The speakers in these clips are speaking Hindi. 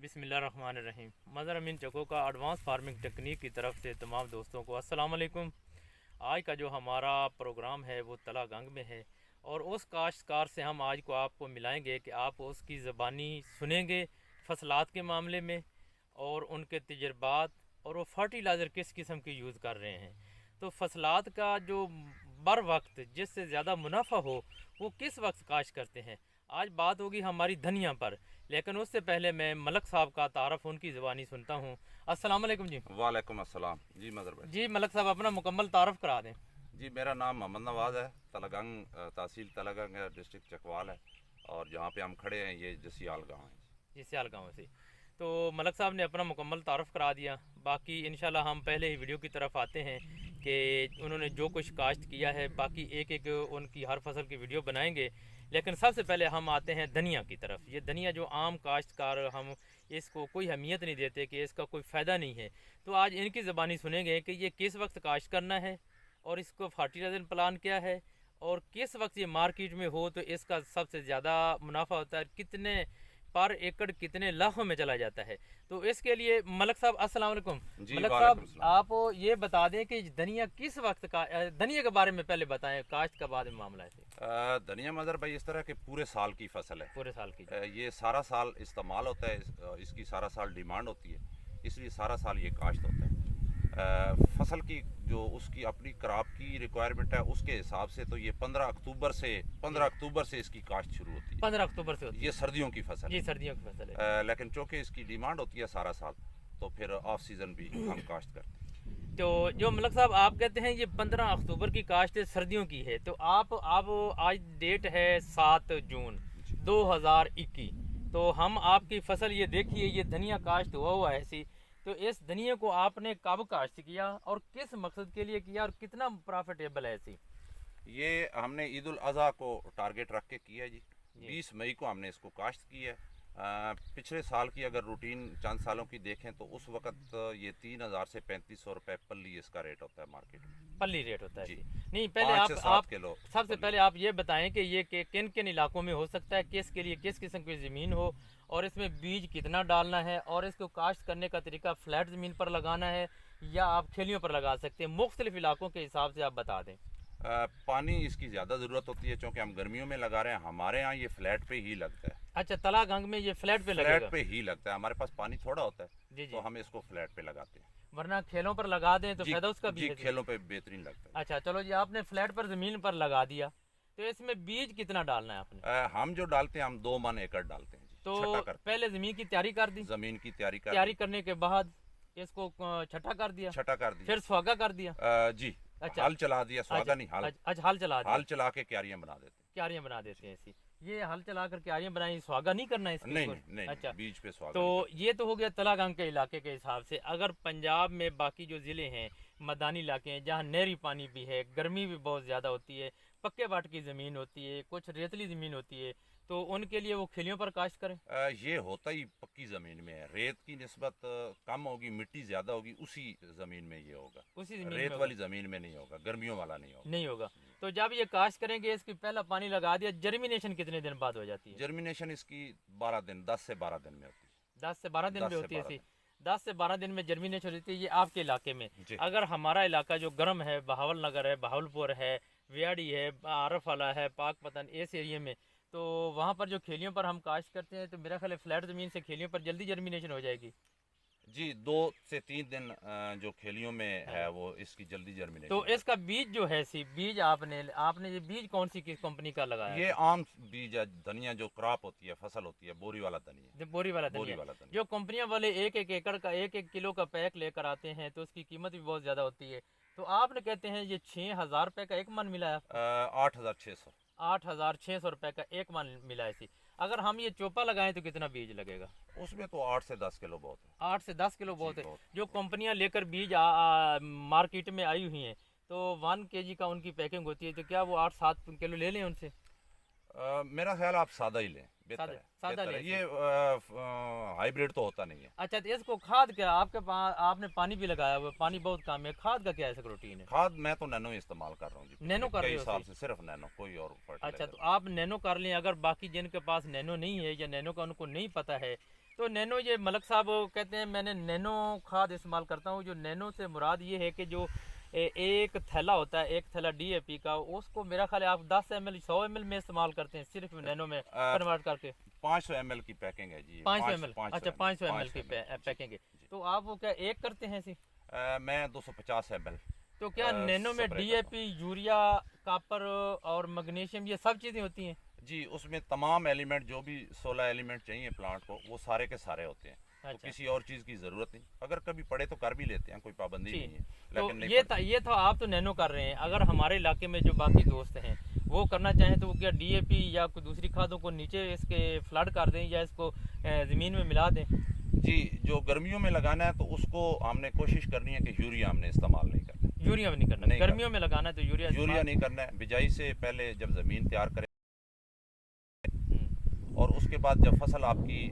बिस्मिल्लाहिर्रहमानिर्रहीम। मज़र अमीन चको का एडवांस फार्मिंग टेक्निक की तरफ से तमाम दोस्तों को अस्सलाम वालेकुम। आज का जो हमारा प्रोग्राम है वो तला गंग में है और उस काश्तकार से हम आज को आपको मिलाएंगे कि आप उसकी ज़बानी सुनेंगे फसलात के मामले में और उनके तजर्बात और वो फर्टिलाइज़र किस किस्म के यूज़ कर रहे हैं। तो फसलात का जो बर वक्त जिससे ज़्यादा मुनाफा हो वो किस वक्त काश्त करते हैं। आज बात होगी हमारी धनिया पर, लेकिन उससे पहले मैं मलक साहब का तारफ़ उनकी ज़बानी सुनता हूँ। अस्सलाम वालेकुम जी। वालेकुम अस्सलाम जी मदर भाई। जी मलक साहब अपना मुकम्मल तारफ़ करा दें। जी मेरा नाम मोहम्मद नवाज़ है। तलगंग तहसील तलगंग है, डिस्ट्रिक्ट चकवाल है और जहाँ पे हम खड़े हैं ये जसियाल गाँव है। जी सियाल गाँव से। तो मलक साहब ने अपना मुकम्मल तारफ़ करा दिया। बाकी इंशाल्लाह हम पहले ही वीडियो की तरफ आते हैं कि उन्होंने जो कुछ काश्त किया है, बाकी एक एक उनकी हर फसल की वीडियो बनाएंगे। लेकिन सबसे पहले हम आते हैं धनिया की तरफ। ये धनिया जो आम काश्तकार हम इसको कोई अहमियत नहीं देते कि इसका कोई फ़ायदा नहीं है, तो आज इनकी ज़बानी सुनेंगे कि ये किस वक्त काश्त करना है और इसको फर्टिलाइजर प्लान क्या है और किस वक्त ये मार्केट में हो तो इसका सबसे ज़्यादा मुनाफा होता है, कितने पर एकड़ कितने लाखों में चला जाता है। तो इसके लिए मलक साहब अस्सलाम वालेकुम। जी मलक साहब वालेकुम सलाम। आप ये बता दें कि धनिया किस वक्त का, धनिया के बारे में पहले बताएं, काश्त का बाद में मामला है। धनिया मदर भाई इस तरह के पूरे साल की फसल है। पूरे साल की। ये सारा साल इस्तेमाल होता है, इसकी सारा साल डिमांड होती है, इसलिए सारा साल ये काश्त होता है। फसल की जो उसकी अपनी क्रॉप की रिक्वायरमेंट है उसके हिसाब से तो ये 15 अक्टूबर से इसकी काश्त शुरू होती है। 15 अक्टूबर से होती है। ये सर्दियों की फसल जी है। सर्दियों की फसल है। लेकिन चूँकि इसकी डिमांड होती है सारा साल तो फिर ऑफ सीज़न भी हम काश्त करते हैं। तो जो मलक साहब आप कहते हैं ये 15 अक्टूबर की काश्त सर्दियों की है, तो आप आज डेट है 7 जून 2021। तो हम आपकी फसल ये देखिए, ये धनिया काश्त हुआ है ऐसी। तो इस धनिया को आपने कब काश्त किया और किस मकसद के लिए किया और कितना प्रॉफिटेबल है ऐसी? ये हमने ईद उल अज़हा को टारगेट रख के किया है जी। 20 मई को हमने इसको काश्त की है। पिछले साल की अगर रूटीन चंद सालों की देखें तो उस वक्त ये 3000 से 3500 रुपए पल्ली इसका रेट होता है मार्केट में। पल्ली रेट होता है जी। नहीं, पहले 5 से 7 आप किलो सबसे पल्ली। पहले आप ये बताएं कि ये किन किन इलाकों में हो सकता है, किसके लिए किस किस्म की ज़मीन हो और इसमें बीज कितना डालना है और इसको काश्त करने का तरीका फ्लैट ज़मीन पर लगाना है या आप खेलियों पर लगा सकते हैं। मुख्तलिफ इलाकों के हिसाब से आप बता दें। पानी इसकी ज़्यादा ज़रूरत होती है क्योंकि हम गर्मियों में लगा रहे हैं। हमारे यहाँ ये फ्लैट पे ही लगता है। अच्छा, तला गंग में ये फ्लैट पे लगेगा? फ्लैट पे ही लगता है। हमारे पास पानी थोड़ा होता है जी तो जी। हम इसको फ्लैट पे लगाते हैं। वरना खेलों पर लगा दें तो जी फायदा उसका भी जी, है। खेलों पे बेहतरीन लगता है। अच्छा चलो जी, आपने फ्लैट पर ज़मीन पर लगा दिया तो इसमें बीज कितना डालना है आपने? हम जो डालते हैं हम 2 मन एकड़ डालते हैं जी। तो छठा करते पहले ज़मीन की तैयारी कर दी, हैं। जमीन की तैयारी तैयारी करने के बाद इसको छठा कर दिया, छठा कर दिया। फिर सुहागा कर दिया। जी। अच्छा। हल चला दिया, स्वागा नहीं हल। अच्छा हल चला दिया। हल चला के क्यारियां बना देते क्यारियां बना देते हैं ऐसी। ये हल चला कर क्यारियां बनाई, सुहागा नहीं करना है हैं। इसके नहीं ऊपर? नहीं नहीं, अच्छा। बीज पे स्वागा तो नहीं ये तो हो गया तलागंग के इलाके के हिसाब से। अगर पंजाब में बाकी जो ज़िले हैं, मैदानी इलाके हैं जहाँ नहरी पानी भी है, गर्मी भी बहुत ज़्यादा होती है, पक्के बाट की ज़मीन होती है, कुछ रेतली ज़मीन होती है, तो उनके लिए वो खेलियों पर काश्त करें। ये होता ही पक्की जमीन में है। रेत की निस्बत कम होगी, मिट्टी ज्यादा होगी, उसी जमीन में ये होगा। उसी ज़मीन रेत में वाली जमीन में नहीं होगा, गर्मियों वाला नहीं होगा। नहीं होगा। तो जब ये काश्त करेंगे, इसकी पहला पानी लगा दिया, जर्मिनेशन कितने दिन बाद हो जाती है? जर्मिनेशन इसकी 12 दिन, 10 से 12 दिन में होती है। 10 से 12 दिन 10 में से होती है 12 ऐसी। 10 से 12 दिन में जर्मिनेशन होती है। ये आपके इलाके में। जी। अगर हमारा इलाका जो गर्म है, बहावल नगर है, बहावलपुर है, वियाड़ी है, आरफ वाला है, पाक पतन, इस एरिया में, तो वहाँ पर जो खेलियों पर हम काश्त करते हैं तो मेरा ख्याल है फ्लैट ज़मीन से खेलियों पर जल्दी जर्मिनेशन हो जाएगी। जी 2 से 3 दिन जो खेलियों में है वो इसकी जल्दी जर्मिनेशन। तो इसका बीज जो है, सी बीज आपने आपने ये बीज कौन सी किस कंपनी का लगाया? ये आम बीज है। धनिया जो क्रॉप होती है, फसल होती है, बोरी वाला धनिया। जो बोरी वाला बोरी धनिया। वाला धनिया। जो कंपनियां वाले एक एक एकड़ का, एक एक किलो का पैक लेकर आते हैं तो उसकी कीमत भी बहुत ज़्यादा होती है। तो आपने कहते हैं ये 6,000 रुपये का एक मन मिला है? 8600। 8,600 रुपये का एक मन मिला है इसी। अगर हम ये चोपा लगाएं तो कितना बीज लगेगा? उसमें तो 8 से 10 किलो बहुत है। 8 से 10 किलो बहुत जी, है। बहुत। जो कंपनियां लेकर बीज मार्केट में आई हुई हैं, तो 1 kg का उनकी पैकिंग होती है, तो क्या वो 8-7 किलो ले लें उनसे? मेरा ख्याल आप सादा ही लें, बेहतर है। सादा बेहतर है। लें। ये हाइब्रिड तो होता नहीं है। अच्छा, तो इसको खाद क्या आपके पास, आपने पानी भी लगाया हुआ है, पानी बहुत कम है, खाद का क्या ऐसा रूटीन है? खाद मैं तो नैनो इस्तेमाल कर रहा हूँ जी। नैनो कर रहे कई हो साल सही? से सिर्फ नैनो, कोई और अच्छा, फर्टिलाइजर तो आप नैनो कर लें। अगर बाकी जिनके पास नैनो नहीं है या नैनो का उनको नहीं पता है, तो नैनो, ये मलक साहब कहते हैं मैंने नैनो खाद इस्तेमाल करता हूँ। जो नैनो से मुराद ये है कि जो एक थैला होता है, एक थैला डीएपी का, उसको मेरा ख्याल है आप 10 ml 100 ml में इस्तेमाल करते हैं, सिर्फ नैनो में कन्वर्ट करके। 500 ml की पैकिंग है जी, 500 ml, अच्छा 500 ml की 500 पैकिंग है। जी। तो आप वो क्या एक करते हैं ऐसी? मैं 250 ml तो क्या नैनो में स्प्रे करता हूँ। डीएपी, यूरिया, कॉपर और मैग्नीशियम ये सब चीज़ें होती हैं? जी, उसमें तमाम एलिमेंट जो भी 16 एलिमेंट चाहिए प्लांट को, वो सारे के सारे होते हैं। तो अच्छा, किसी और चीज़ की ज़रूरत नहीं, अगर कभी पड़े तो कर भी लेते हैं, कोई पाबंदी जी। नहीं है, तो लेकिन नहीं ये था, पड़ती। ये था, आप तो नैनो कर रहे हैं। अगर हमारे इलाके में जो बाकी दोस्त हैं वो करना चाहें तो वो क्या डीएपी या कोई दूसरी खादों को नीचे इसके फ्लड कर दें या इसको ज़मीन में मिला दें? जी, जो गर्मियों में लगाना है तो उसको हमने कोशिश करनी है कि यूरिया हमने इस्तेमाल नहीं करना है। यूरिया में नहीं करना, नहीं गर्मियों में लगाना है तो यूरिया यूरिया नहीं करना है। बिजाई से पहले जब ज़मीन तैयार करें हम्म, और उसके बाद जब फसल आपकी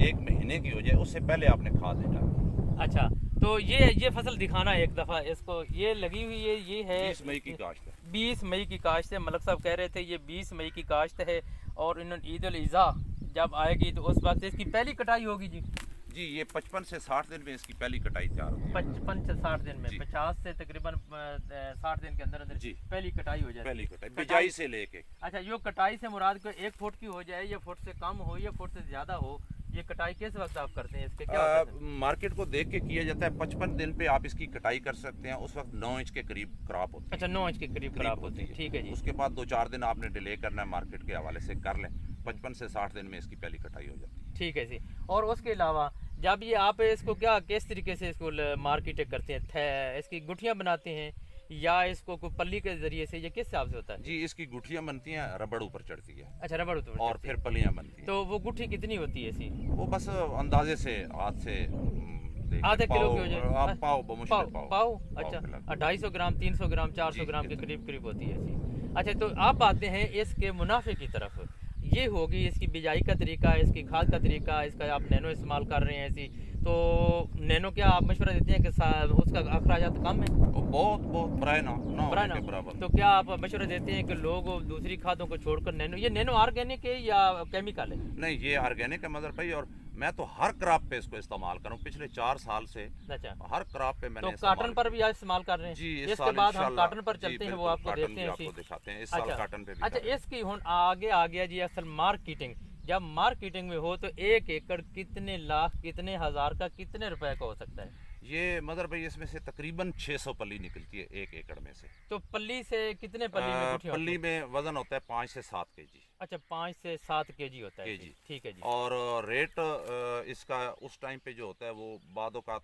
1 महीने की हो जाए, उससे पहले आपने खाद नहीं डालनी। अच्छा, तो ये फसल दिखाना एक दफ़ा इसको, ये लगी हुई है, ये है 20 मई की काश्त है। 20 मई की काश्त है। मलक साहब कह रहे थे ये 20 मई की काश्त है और इन्होंने ईद उल अज़हा जब आएगी तो उस वक्त इसकी पहली कटाई होगी जी। जी, ये 55 से 60 दिन में इसकी पहली कटाई तैयार होगी। 55 से 60 दिन में, जी। 50 से तकरीबन 60 दिन के अंदर अंदर जी। पहली कटाई हो जाएगी। पहली कटाई बिजाई से लेके। अच्छा, यो कटाई से मुराद को 1 फुट की हो जाए या फुट से कम हो या फुट से ज़्यादा हो, ये कटाई किस वक्त आप करते हैं, इसके क्या होता है? मार्केट को देख के किया जाता है। 55 दिन पे आप इसकी कटाई कर सकते हैं। उस वक्त 9 इंच के करीब क्रॉप होती है। अच्छा, 9 इंच के करीब खराब होती है, ठीक है जी। उसके बाद 2-4 दिन आपने डिले करना है, मार्केट के हवाले से कर लें। 55 से 60 दिन में इसकी पहली कटाई हो जाती है। ठीक है जी। और उसके अलावा जब ये आप इसको क्या किस तरीके से इसको मार्केटिंग करते हैं, इसकी गुठियाँ बनाते हैं या इसको कोई पल्ली के जरिए से, ये किस हिसाब से होता है? जी, इसकी गुठियाँ बनती हैं, रबड़ ऊपर चढ़ती है अच्छा, रबड़ तो और फिर पलियाँ बनती हैं। तो वो गुठी कितनी होती है ऐसी? वो बस अंदाजे से हाथ से देख के आधे किलो की हो पाव, जाए? आप पाव बमुश्किल पाव पाव अच्छा, के लगभग। 250 ग्राम, 300 ग्राम, 400 जी, ग्राम के इतना। करीब करीब होती है ऐसी। अच्छा, तो आप आते हैं इसके मुनाफे की तरफ। ये होगी इसकी बिजाई का तरीका, इसकी खाद का तरीका, इसका आप नैनो इस्तेमाल कर रहे हैं ऐसी, तो नैनो क्या आप मशवरा देते हैं कि उसका अखराजात कम है? वो बहुत बहुत बराए ना बराबर होने के बराबर। तो क्या आप मशवरा देते हैं कि लोग दूसरी खादों को छोड़कर नैनो, ये नैनो ऑर्गेनिक है या केमिकल है? नहीं, ये ऑर्गेनिक है मदर भाई, और मैं तो हर क्रॉप पे इसको इस्तेमाल करूँ। पिछले 4 साल से अच्छा, हर क्रॉप पे मैंने तो इस्तेमाल काटन पर भी आप इस्तेमाल कर रहे हैं? जी, इस इसके साल बाद हम इंशाल्लाह। काटन पर जी, चलते हैं, वो बिल्कुल, आपको काटन देखते भी हैं आपको इसी। दिखाते हैं। इस साल अच्छा, काटन पे भी अच्छा, करेंगे। इसकी हुन आगे आ गया जी असल मार्केटिंग। जब मार्केटिंग में हो तो 1 एकड़ कितने लाख, कितने हजार का, कितने रुपए का हो सकता है? ये मदर भाई इसमें से तकरीबन 600 पल्ली निकलती है 1 एकड़ में से। तो पल्ली से कितने पल्ली में गुठियाँ होती पल्ली हैं? में वजन होता है 5 से 7 केजी। अच्छा, 5 से 7 केजी होता है केजी। जी, ठीक है जी। और रेट इसका उस टाइम पे जो होता है वो बाद औक़ात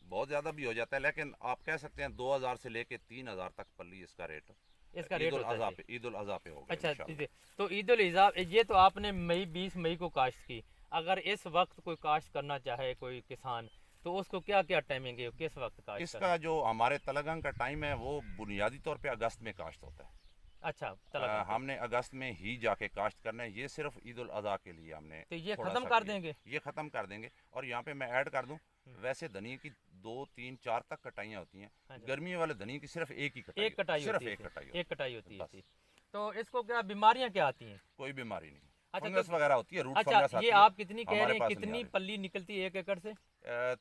बहुत ज़्यादा भी हो जाता है, लेकिन आप कह सकते हैं 2000 से लेके 3000 तक पल्ली इसका रेट इसका रेट होता है जी। ईद उल अज़हा पे होगा अच्छा, इंशाल्लाह। तो ईद उल अज़हा, ये तो आपने 20 मई को काश्त की। अगर इस वक्त कोई काश्त करना चाहे कोई किसान, तो उसको क्या क्या टाइमिंग है, किस वक्त काश्त करें? इसका जो हमारे तलगंग का टाइम है वो बुनियादी तौर पे अगस्त में काश्त होता है। अच्छा, तलगंग पे। हमने अगस्त में ही जाके काश्त करना है। ये सिर्फ ईद उल अज़हा के लिए हमने तो ये थोड़ा खत्म सा कर किया। देंगे? ये ख़त्म कर देंगे। और यहाँ पे मैं ऐड कर दूं, वैसे धनिया की 2, 3, 4 तक कटाइयाँ होती हैं। हाँ जी। गर्मी वाले धनिया की सिर्फ एक ही कटाई एक कटाई सिर्फ होती है एक इसकी, कटाई होती एक कटाई होती है बस। इसकी। तो इसको क्या बीमारियां क्या आती हैं? कोई बीमारी नहीं। अच्छा, फंगस तो वगैरह होती है, रूट अच्छा, फंगस आती ये है। आप कितनी कह हमारे रहे हैं, पास नहीं कितनी आ रही। पल्ली निकलती है 1 एकड़ से?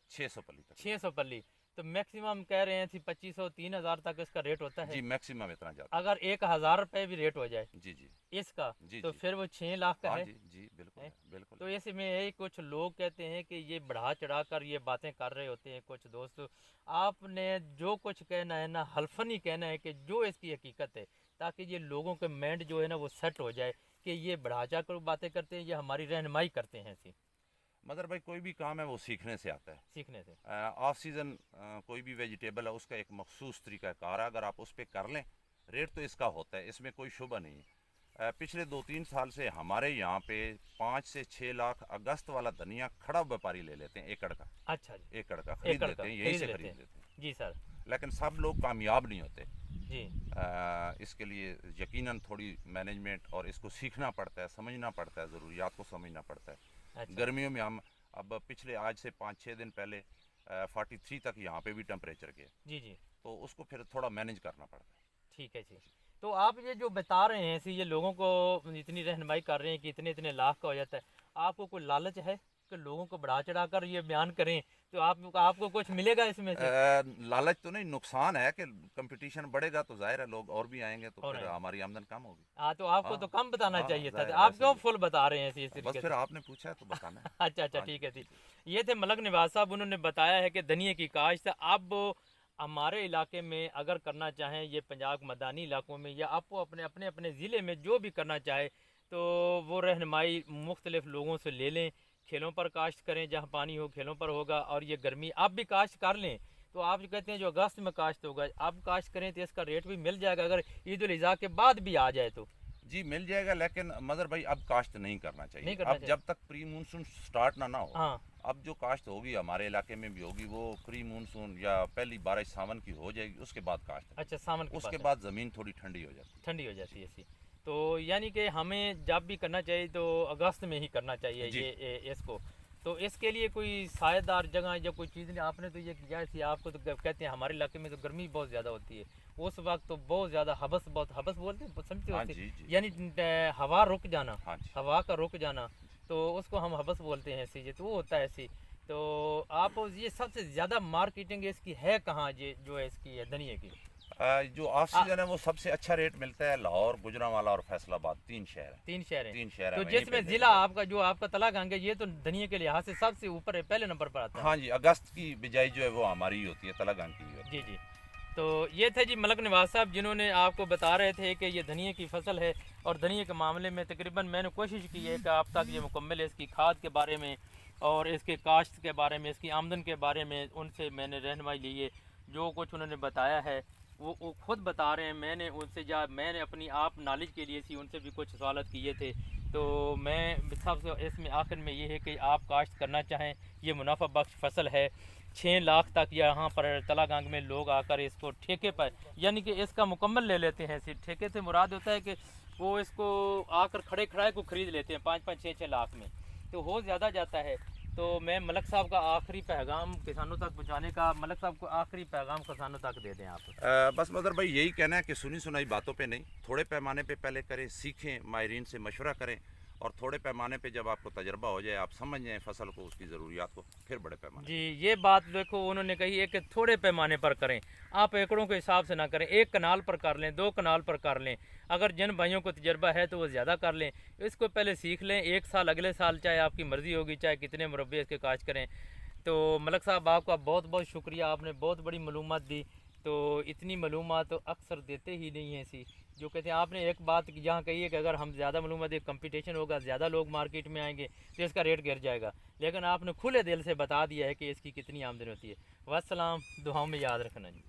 600 पल्ली तक। 600 पल्ली। तो मैक्सिमम कह रहे हैं थी 2500 3000 तक इसका रेट होता है। जी, मैक्सिमम इतना जाता अगर 1000 रुपए भी रेट हो जाए है। जी जी इसका, जी तो जी। फिर वो 6 लाख का हाँ है। जी जी, बिल्कुल हैं? है, बिल्कुल तो है। इसमें यही कुछ लोग कहते हैं कि ये बढ़ा चढ़ा कर ये बातें कर रहे होते हैं कुछ दोस्त। आपने जो कुछ कहना है ना, हल्फन ही कहना है कि जो इसकी हकीकत है, ताकि ये लोगों के माइंड जो है ना वो सेट हो जाए कि ये बढ़ा चढ़ा कर बातें करते हैं, ये हमारी रहनुमाई करते हैं ऐसी, मगर भाई कोई भी काम है वो सीखने से आता है। सीखने से। ऑफ सीज़न कोई भी वेजिटेबल है उसका एक मखसूस तरीक़ाकार है, अगर आप उस पर कर लें रेट तो इसका होता है, इसमें कोई शुबा नहीं है। पिछले 2-3 साल से हमारे यहाँ पे 5 से 6 लाख अगस्त वाला धनिया खड़ा व्यापारी ले लेते हैं एकड़ का। अच्छा जी, एकड़ का खरीद एकड़ लेते का हैं, यहीं से खरीद खरीद लेते लेते हैं। जी सर। लेकिन सब लोग कामयाब नहीं होते। जी, इसके लिए यकीनन थोड़ी मैनेजमेंट और इसको सीखना पड़ता है, समझना पड़ता है, ज़रूरियात को समझना पड़ता है। अच्छा गर्मियों में हम अब पिछले आज से 5-6 दिन पहले 43 तक यहाँ पे भी टेम्परेचर गया, जी जी, तो उसको फिर थोड़ा मैनेज करना पड़ता है। ठीक है जी। तो आप ये जो बता रहे हैं ऐसी, ये लोगों को इतनी रहनुमाई कर रहे हैं कि इतने इतने लाख का हो जाता है, आपको कोई लालच है कि लोगों को बढ़ा चढ़ा कर ये बयान करें, तो आपको कुछ मिलेगा इसमें से? लालच तो नहीं, नुकसान है कि कंपटीशन बढ़ेगा तो जाहिर है लोग और भी आएंगे, तो और फिर आएंगे। हमारी आमदन कम होगी। हाँ, तो आपको तो हाँ, कम बताना हाँ, चाहिए था, जाहिर तो है, आप ऐसे क्यों ही। फुल बता रहे हैं इस बस तरीके फिर से? आपने पूछा है तो बताना है। अच्छा अच्छा, हाँ जी। ठीक है, ठीक। ये थे मलक निवाज साहब, उन्होंने बताया है कि धनिए की काश्त अब हमारे इलाके में अगर करना चाहें, ये पंजाब मैदानी इलाकों में, या आपको अपने अपने अपने ज़िले में जो भी करना चाहे, तो वो रहनुमाई मुख्तलिफ लोगों से ले लें। खेलों पर काश्त करें, जहाँ पानी हो खेलों पर होगा, और ये गर्मी आप भी काश्त कर लें। तो आप जो कहते हैं जो अगस्त में काश्त होगा, आप काश्त करें तो इसका रेट भी मिल जाएगा, अगर ईद उल अज़हा के बाद भी आ जाए तो। जी मिल जाएगा, लेकिन मदर भाई अब काश्त नहीं करना नहीं चाहिए। करना अब चाहिए। जब तक प्री मानसून स्टार्ट ना हो, हाँ। अब जो काश्त होगी हमारे इलाके में भी होगी, वो प्री मानसून या पहली बारिश सावन की हो जाएगी, उसके बाद काश्त। अच्छा, सावन के उसके बाद बाद ज़मीन थोड़ी ठंडी हो जाती ठंडी हो जाती है ऐसी। तो यानी कि हमें जब भी करना चाहिए तो अगस्त में ही करना चाहिए जी। इसको। तो इसके लिए कोई सायेदार जगह या कोई चीज़ नहीं, आपने तो ये किया थी, आपको तो कहते हैं हमारे इलाके में तो गर्मी बहुत ज़्यादा होती है, उस वक्त तो बहुत ज़्यादा हबस बोलते हैं, समझते हो हाँ उसे? जी जी। यानी हवा रुक जाना, हाँ जी। हवा का रुक जाना, तो उसको हम हबस बोलते हैं ऐसे, ये तो वो होता है ऐसी। तो आप ये सबसे ज़्यादा मार्केटिंग इसकी है कहाँ, ये जो है इसकी है धनिए की? जो ऑफ सीजन है वो सबसे अच्छा रेट मिलता है लाहौर, गुजरांवाला और फैसलाबाद, 3 शहर है। 3 शहर है। 3 शहर है, तो वहीं जिसमें पे ज़िला आपका जो आपका तलागंग है, ये तो धनिए के लिहाज से सबसे ऊपर है, पहले नंबर पर आता है। हाँ जी, अगस्त की बिजाई जो है वो हमारी ही होती है, तलागंग की होती है। जी जी। तो ये थे जी मलक निवाज साहब, जिन्होंने आपको बता रहे थे कि ये धनिए की फसल है, और धनिए के मामले में तकरीबन मैंने कोशिश की है कि आप तक ये मुकम्मल है, इसकी खाद के बारे में और इसके काश्त के बारे में, इसकी आमदन के बारे में उनसे मैंने रहनुमाई ली है। जो कुछ उन्होंने बताया है वो खुद बता रहे हैं, मैंने उनसे मैंने अपनी आप नॉलेज के लिए सी उनसे भी कुछ सवाल किए थे। तो मैं सबसे इसमें आखिर में ये है कि आप काश्त करना चाहें, ये मुनाफा बख्श फसल है। 6 लाख तक यहाँ पर तलागंग में लोग आकर इसको ठेके पर, यानी कि इसका मुकम्मल ले लेते हैं। सिर्फ ठेके से मुराद होता है कि वो इसको आकर खड़े खड़ाए को ख़रीद लेते हैं 5-5, 6-6 लाख में, तो हो ज़्यादा जाता है। तो मैं मलक साहब का आखिरी पैगाम किसानों तक पहुँचाने का, मलक साहब को आखिरी पैगाम किसानों तक दे दें आप। बस मदर भाई यही कहना है कि सुनी सुनाई बातों पे नहीं, थोड़े पैमाने पे पहले करें, सीखें, माहिरीन से मशवरा करें, और थोड़े पैमाने पे जब आपको तजर्बा हो जाए, आप समझ जाएं फसल को, उसकी ज़रूरियात को, फिर बड़े पैमाने। जी, ये बात देखो उन्होंने कही है कि थोड़े पैमाने पर करें, आप एकड़ों के हिसाब से ना करें, 1 कनाल पर कर लें, 2 कनाल पर कर लें। अगर जिन भाइयों को तजर्बा है तो वो ज़्यादा कर लें, इसको पहले सीख लें, 1 साल अगले साल चाहे आपकी मर्ज़ी होगी, चाहे कितने मुरब्बे इसके काश्त करें। तो मलक साहब आपका बहुत बहुत शुक्रिया, आपने बहुत बड़ी मालूमात दी। तो इतनी मालूमात तो अक्सर देते ही नहीं हैं ऐसी, जो कहते हैं आपने एक बात यहाँ कही है कि अगर हम ज़्यादा मालूमात दे, कंपटीशन होगा, ज़्यादा लोग मार्केट में आएंगे तो इसका रेट गिर जाएगा, लेकिन आपने खुले दिल से बता दिया है कि इसकी कितनी आमदनी होती है। वस्सलाम, दुआओं में याद रखना जी।